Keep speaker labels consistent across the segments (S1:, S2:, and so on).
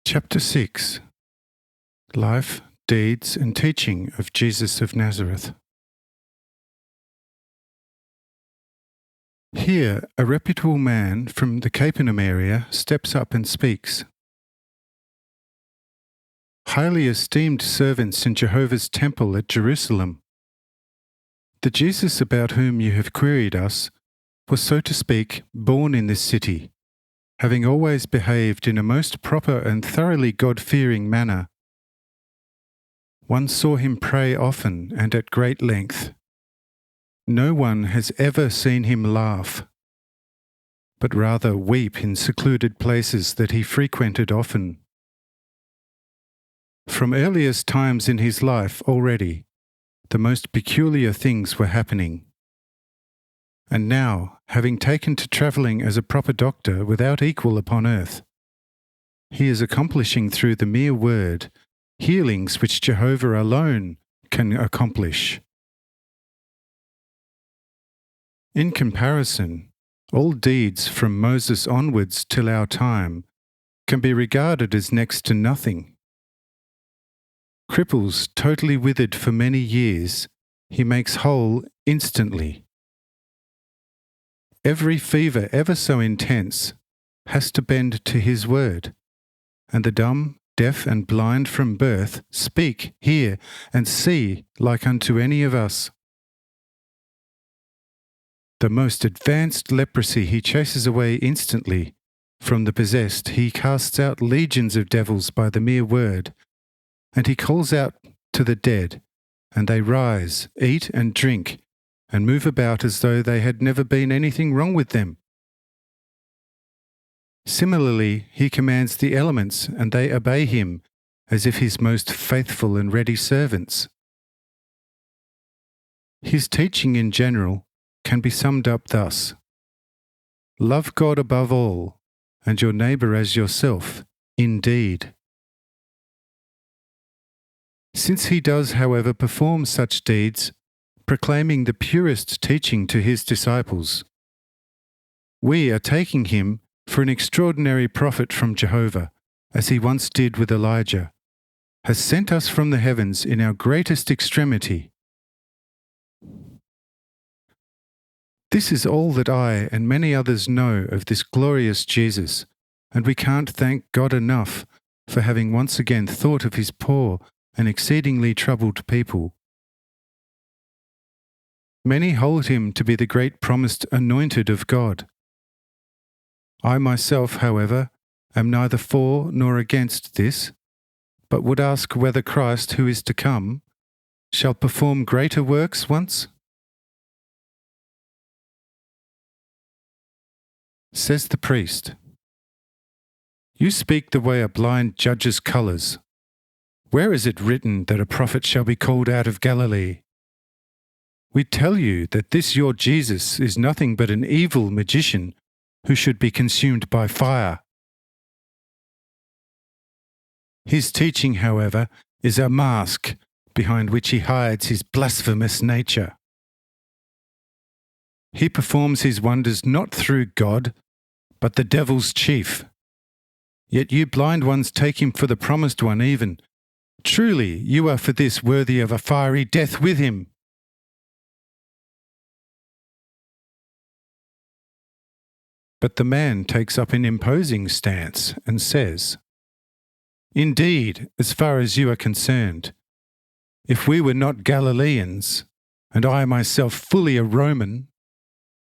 S1: Chapter 6. Life, Deeds and Teaching of Jesus of Nazareth. Here, a reputable man from the Capernaum area steps up and speaks. Highly esteemed servants in Jehovah's temple at Jerusalem, the Jesus about whom you have queried us was, so to speak, born in this city, having always behaved in a most proper and thoroughly God-fearing manner. One saw him pray often and at great length. No one has ever seen him laugh, but rather weep in secluded places that he frequented often. From earliest times in his life already, the most peculiar things were happening. And now, having taken to travelling as a proper doctor without equal upon earth, he is accomplishing through the mere word healings which Jehovah alone can accomplish. In comparison, all deeds from Moses onwards till our time can be regarded as next to nothing. Cripples totally withered for many years, he makes whole instantly. Every fever ever so intense has to bend to his word, and the dumb, deaf and blind from birth speak, hear, and see like unto any of us. The most advanced leprosy he chases away instantly. From the possessed he casts out legions of devils by the mere word, and he calls out to the dead, and they rise, eat and drink, and move about as though they had never been anything wrong with them. Similarly, he commands the elements, and they obey him, as if his most faithful and ready servants. His teaching in general can be summed up thus: love God above all, and your neighbour as yourself, indeed. Since he does, however, perform such deeds, proclaiming the purest teaching to his disciples, we are taking him for an extraordinary prophet from Jehovah, as he once did with Elijah, has sent us from the heavens in our greatest extremity. This is all that I and many others know of this glorious Jesus, and we can't thank God enough for having once again thought of his poor and exceedingly troubled people. Many hold him to be the great promised anointed of God. I myself, however, am neither for nor against this, but would ask whether Christ, who is to come, shall perform greater works once? Says the priest, "You speak the way a blind judges colours. Where is it written that a prophet shall be called out of Galilee? We tell you that this your Jesus is nothing but an evil magician who should be consumed by fire. His teaching, however, is a mask behind which he hides his blasphemous nature. He performs his wonders not through God, but the devil's chief. Yet you blind ones take him for the promised one even. Truly, you are for this worthy of a fiery death with him." But the man takes up an imposing stance and says, "Indeed, as far as you are concerned, if we were not Galileans, and I myself fully a Roman,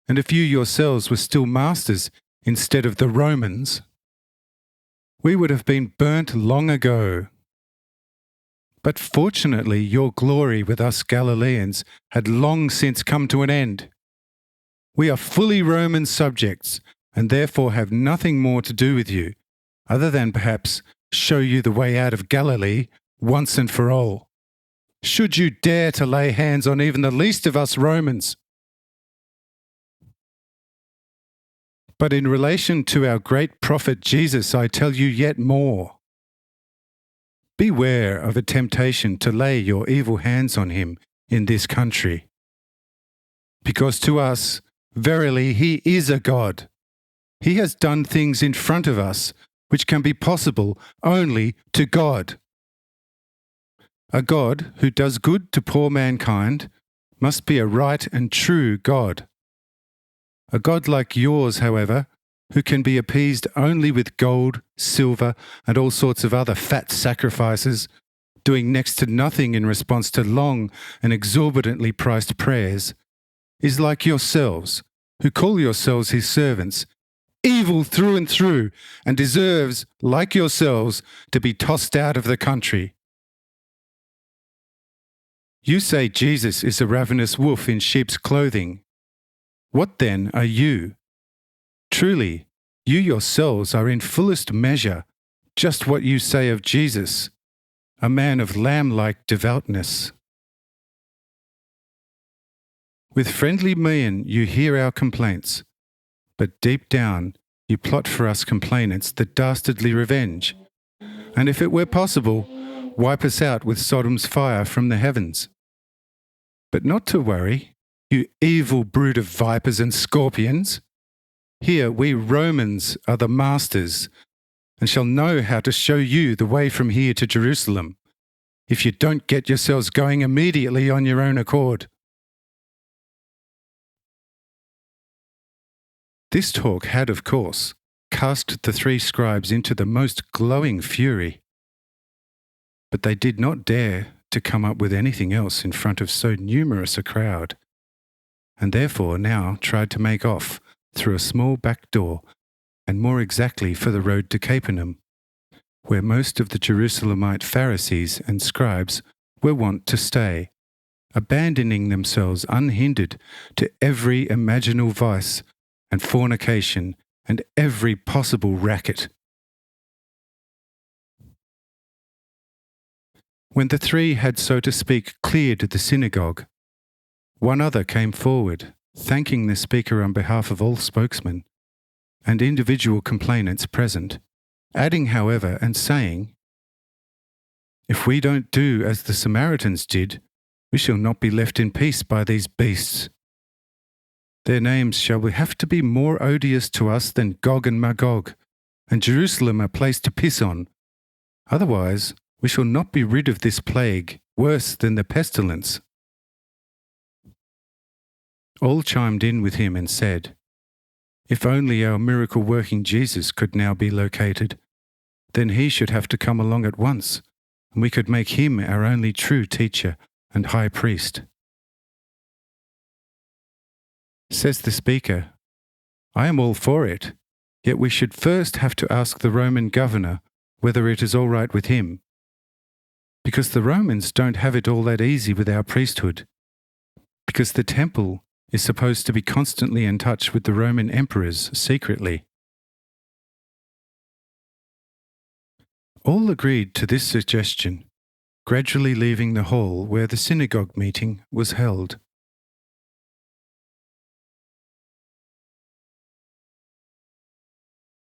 S1: and if you yourselves were still masters instead of the Romans, we would have been burnt long ago. But fortunately your glory with us Galileans had long since come to an end. We are fully Roman subjects, and therefore have nothing more to do with you, other than perhaps show you the way out of Galilee once and for all. Should you dare to lay hands on even the least of us Romans. But in relation to our great prophet Jesus, I tell you yet more. Beware of a temptation to lay your evil hands on him in this country. Because to us, verily, he is a God. He has done things in front of us which can be possible only to God. A God who does good to poor mankind must be a right and true God. A God like yours, however, who can be appeased only with gold, silver, and all sorts of other fat sacrifices, doing next to nothing in response to long and exorbitantly priced prayers, is like yourselves, who call yourselves his servants, evil through and through, and deserves, like yourselves, to be tossed out of the country. You say Jesus is a ravenous wolf in sheep's clothing. What then are you? Truly, you yourselves are in fullest measure just what you say of Jesus, a man of lamb-like devoutness. With friendly mien you hear our complaints, but deep down you plot for us complainants the dastardly revenge, and if it were possible, wipe us out with Sodom's fire from the heavens. But not to worry, you evil brood of vipers and scorpions. Here we Romans are the masters, and shall know how to show you the way from here to Jerusalem, if you don't get yourselves going immediately on your own accord. This talk had, of course, cast the three scribes into the most glowing fury. But they did not dare to come up with anything else in front of so numerous a crowd, and therefore now tried to make off through a small back door, and more exactly for the road to Capernaum, where most of the Jerusalemite Pharisees and scribes were wont to stay, abandoning themselves unhindered to every imaginable vice and fornication and every possible racket. When the three had, so to speak, cleared the synagogue, one other came forward, thanking the speaker on behalf of all spokesmen and individual complainants present, adding, however, and saying, "If we don't do as the Samaritans did, we shall not be left in peace by these beasts. Their names shall have to be more odious to us than Gog and Magog, and Jerusalem a place to piss on. Otherwise, we shall not be rid of this plague, worse than the pestilence." All chimed in with him and said, "If only our miracle-working Jesus could now be located, then he should have to come along at once, and we could make him our only true teacher and high priest." Says the speaker, "I am all for it, yet we should first have to ask the Roman governor whether it is all right with him, because the Romans don't have it all that easy with our priesthood, because the temple is supposed to be constantly in touch with the Roman emperors secretly." All agreed to this suggestion, gradually leaving the hall where the synagogue meeting was held.